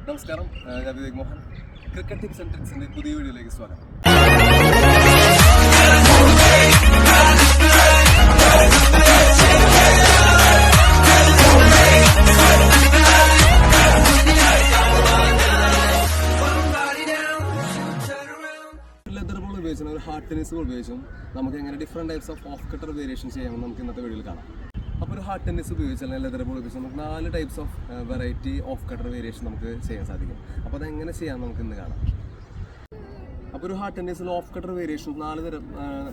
നമസ്കാരം, ഞാൻ Vivek Mohan. Cricket tips and ട്രിക്സിന്റെ പുതിയ വീഡിയോയിലേക്ക് സ്വാഗതം. ലെതർ ബോൾ ഉപയോഗിച്ചും ഒരു ഹാർഡ് ടെന്നീസ് ബോൾ ഉപയോഗിച്ചും നമുക്ക് എങ്ങനെ different types of cutter variation ചെയ്യാമെന്ന് നമുക്ക് ഇന്നത്തെ വീഡിയോയിൽ കാണാം. അപ്പോൾ ഒരു ഹാർഡ് ടെന്നീസ് ഉപയോഗിച്ച് അല്ലെങ്കിൽ ലെതർ ബോൾ ഉപയോഗിച്ച് നമുക്ക് 4 types of variety of cutter variation നമുക്ക് ചെയ്യാൻ സാധിക്കും. അപ്പോൾ അതെങ്ങനെ ചെയ്യാമെന്ന് നമുക്ക് ഇന്ന് കാണാം. അപ്പോൾ ഒരു ഹാർഡ് ടെന്നീസിൽ ഓഫ് കട്ടർ വേരിയേഷൻ 4 തരം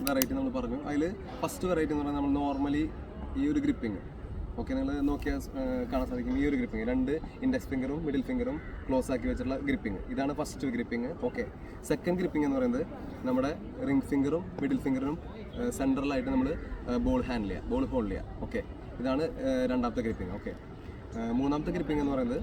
വെറൈറ്റി നമ്മൾ പറഞ്ഞു. അതിൽ ഫസ്റ്റ് വെറൈറ്റി എന്ന് പറഞ്ഞാൽ നമ്മൾ നോർമലി ഈ ഒരു ഗ്രിപ്പിങ്, ഓക്കെ, നിങ്ങൾ നോക്കിയാൽ കാണാൻ സാധിക്കും. ഈ ഒരു ഗ്രിപ്പിങ് 2 ഇൻഡെക്സ് ഫിംഗറും മിഡിൽ ഫിംഗറും ക്ലോസ് ആക്കി വെച്ചിട്ടുള്ള ഗ്രിപ്പിങ്, ഇതാണ് ഫസ്റ്റ് ഗ്രിപ്പിങ്. ഓക്കെ, സെക്കൻഡ് ഗ്രിപ്പിംഗ് എന്ന് പറയുന്നത് നമ്മുടെ റിംഗ് ഫിംഗറും മിഡിൽ ഫിംഗറും സെൻട്രലായിട്ട് നമ്മൾ ബോൾ ഹാൻഡിൽ ചെയ്യുക, ബോൾ ഹോൾഡ് ചെയ്യുക. ഓക്കെ, ഇതാണ് രണ്ടാമത്തെ ഗ്രിപ്പിംഗ്. ഓക്കെ, മൂന്നാമത്തെ ഗ്രിപ്പിംഗ് എന്ന് പറയുന്നത്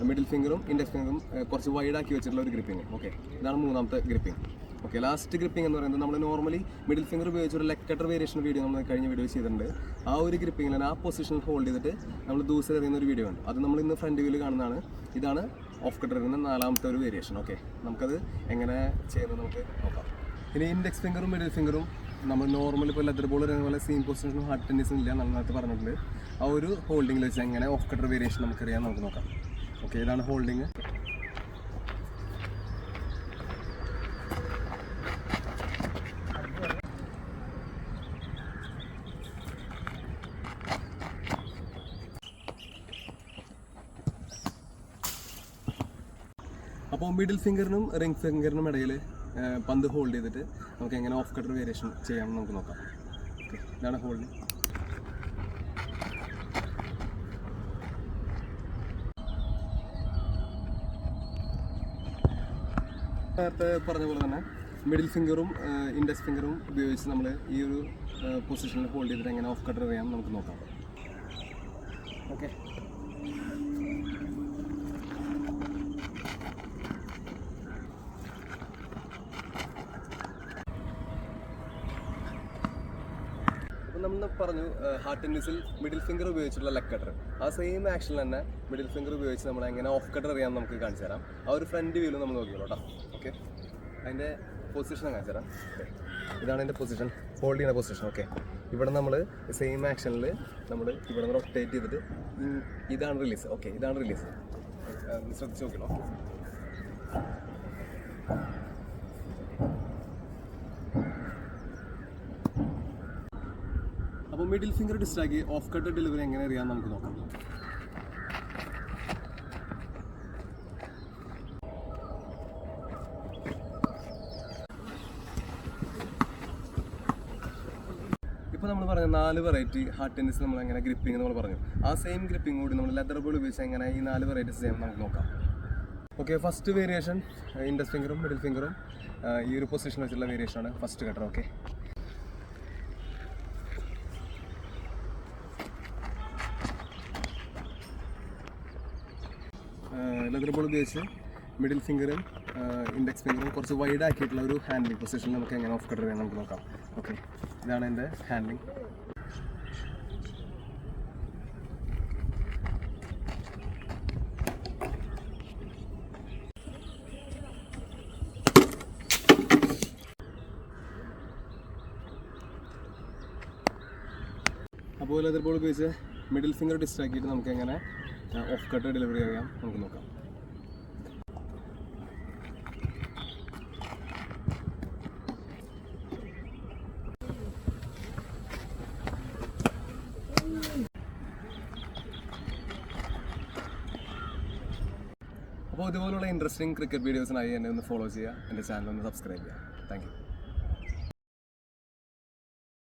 മിഡിൽ ഫിംഗറും ഇൻഡെക്സ് ഫിംഗറും കുറച്ച് വൈഡാക്കി വെച്ചിട്ടുള്ള ഒരു ഗ്രിപ്പിംഗ്. ഓക്കെ, ഇതാണ് മൂന്നാമത്തെ ഗ്രിപ്പിംഗ്. ഓക്കെ, ലാസ്റ്റ് ഗ്രിപ്പിംഗ് എന്ന് പറയുന്നത് നമ്മൾ നോർമലി മിഡിൽ ഫിംഗർ ഉപയോഗിച്ചൊരു ലെഗ് കട്ടർ വേരിയേഷൻ വീഡിയോ നമ്മൾ കഴിഞ്ഞ വീഡിയോ ചെയ്തിട്ടുണ്ട്. ആ ഒരു ഗ്രിപ്പിംഗിൽ ആ പൊസിഷനിൽ ഹോൾഡ് ചെയ്തിട്ട് നമ്മൾ ദൂസർ എറിയുന്ന ഒരു വീഡിയോ ഉണ്ട്. അത് നമ്മൾ ഇന്ന് ഫ്രണ്ട് വ്യൂവിൽ കാണുന്നതാണ്. ഇതാണ് ഓഫ് കട്ടർ എറിയുന്ന 4ാമത്തെ ഒരു വേരിയേഷൻ. ഓക്കെ, നമുക്കത് എങ്ങനെ ചെയ്യുന്നത് നമുക്ക് നോക്കാം. ഇനി ഇൻഡെക്സ് ഫിംഗറും മിഡിൽ ഫിംഗറും നമ്മൾ നോർമലി ഇപ്പോൾ ലെതർ ബോൾ എറിയുന്ന പോലെ സെയിം പൊസിഷനും ഹാർഡ് ടെന്നീസും ഇല്ല, നമ്മൾ നേരത്തെ പറഞ്ഞിട്ടുണ്ട്. ആ ഒരു ഹോൾഡിങ്ങിൽ വെച്ച് എങ്ങനെ ഓഫ് കട്ടർ വേരിയേഷൻ നമുക്കറിയാം, നമുക്ക് നോക്കാം. ഓക്കെ, ഇതാണ് ഹോൾഡിങ്. അപ്പോൾ മിഡിൽ ഫിംഗറിനും റിംഗ് ഫിംഗറിനും ഇടയിൽ പന്ത് ഹോൾഡ് ചെയ്തിട്ട് നമുക്ക് എങ്ങനെ ഓഫ് കട്ടർ വേരിയേഷൻ ചെയ്യാമെന്ന് നമുക്ക് നോക്കാം. ഓക്കെ, ഇതാണ് ഹോൾഡിങ്. നേരത്തെ പറഞ്ഞ പോലെ തന്നെ മിഡിൽ ഫിംഗറും ഇൻഡെക്സ് ഫിംഗറും ഉപയോഗിച്ച് നമ്മൾ ഈ ഒരു പൊസിഷനിൽ ഹോൾഡ് ചെയ്തിട്ട് എങ്ങനെ ഓഫ് കട്ടർ ചെയ്യാമെന്ന് നമുക്ക് നോക്കാം. ഓക്കെ, നമ്മൾ പറഞ്ഞു ഹാർഡ് ടെന്നീസിൽ മിഡിൽ ഫിംഗർ ഉപയോഗിച്ചുള്ള ലെഗ് കട്ടർ, ആ സെയിം ആക്ഷനിൽ തന്നെ മിഡിൽ ഫിംഗർ ഉപയോഗിച്ച് നമ്മൾ എങ്ങനെ ഓഫ് കട്ടർ അറിയാമെന്ന് നമുക്ക് കാണിച്ചു തരാം. ആ ഒരു ഫ്രണ്ട് വ്യൂവിൽ നമ്മൾ നോക്കിയോളൂ കേട്ടോ. ഓക്കെ, അതിൻ്റെ പൊസിഷൻ കാണിച്ചു തരാം. ഓക്കെ, ഇതാണ് എൻ്റെ പൊസിഷൻ, ഹോൾഡ് ചെയ്യുന്ന പൊസിഷൻ. ഓക്കെ, ഇവിടെ നമ്മൾ സെയിം ആക്ഷനിൽ നമ്മൾ ഇവിടെ നിന്ന് റൊട്ടേറ്റ് ചെയ്തിട്ട് ഇതാണ് റിലീസ്. ഓക്കെ, ഇതാണ് റിലീസ്. ശ്രദ്ധിച്ച് നോക്കണം. അപ്പോൾ മിഡിൽ ഫിംഗർ ഡിസ്റ്റാക്കി ഓഫ് കട്ടർ ഡെലിവറി എങ്ങനെ അറിയാമെന്ന് നമുക്ക് നോക്കാം. ഇപ്പോൾ നമ്മൾ പറഞ്ഞ 4 വെറൈറ്റി ഹാർഡ് ടെന്നീസ് നമ്മൾ എങ്ങനെ ഗ്രിപ്പിംഗ് നമ്മൾ പറഞ്ഞു. ആ സെയിം ഗ്രിപ്പിംഗ് കൂടി നമ്മൾ ലെതർ ബോൾ ഉപയോഗിച്ച് എങ്ങനെ ഈ 4 വെറൈറ്റീസ് ചെയ്യാമെന്ന് നമുക്ക് നോക്കാം. ഓക്കെ, ഫസ്റ്റ് വേരിയേഷൻ ഇൻഡെക്സ് ഫിംഗറും മിഡിൽ ഫിംഗറും ഈ ഒരു പൊസിഷൻ വെച്ചുള്ള വേരിയേഷനാണ് first cutter. Okay, leather ball ഉപയോഗിച്ച് മിഡിൽ ഫിംഗറും ഇൻഡെക്സ് ഫിംഗറും കുറച്ച് വൈഡ് ആക്കിയിട്ടുള്ള ഒരു ഹാൻഡിലിംഗ് പൊസിഷനിൽ നമുക്ക് എങ്ങനെ ഓഫ് കട്ടർ ചെയ്യാൻ നമുക്ക് നോക്കാം. ഓക്കെ, ഇതാണ് എൻ്റെ ഹാൻഡിലിംഗ്. അപ്പോൾ ലെതർ ബോൾ ഉപയോഗിച്ച് മിഡിൽ ഫിംഗർ ഡിസ്ട്രാക്കിയിട്ട് നമുക്ക് എങ്ങനെ ഓഫ് കട്ടർ ഡെലിവറി ചെയ്യാം നമുക്ക് നോക്കാം. അപ്പോൾ ഇതുപോലുള്ള ഇൻട്രസ്റ്റിംഗ് ക്രിക്കറ്റ് വീഡിയോസിനായി എന്നെ ഒന്ന് ഫോളോ ചെയ്യുക, എൻ്റെ ചാനൽ ഒന്ന് സബ്സ്ക്രൈബ് ചെയ്യുക. Thank you.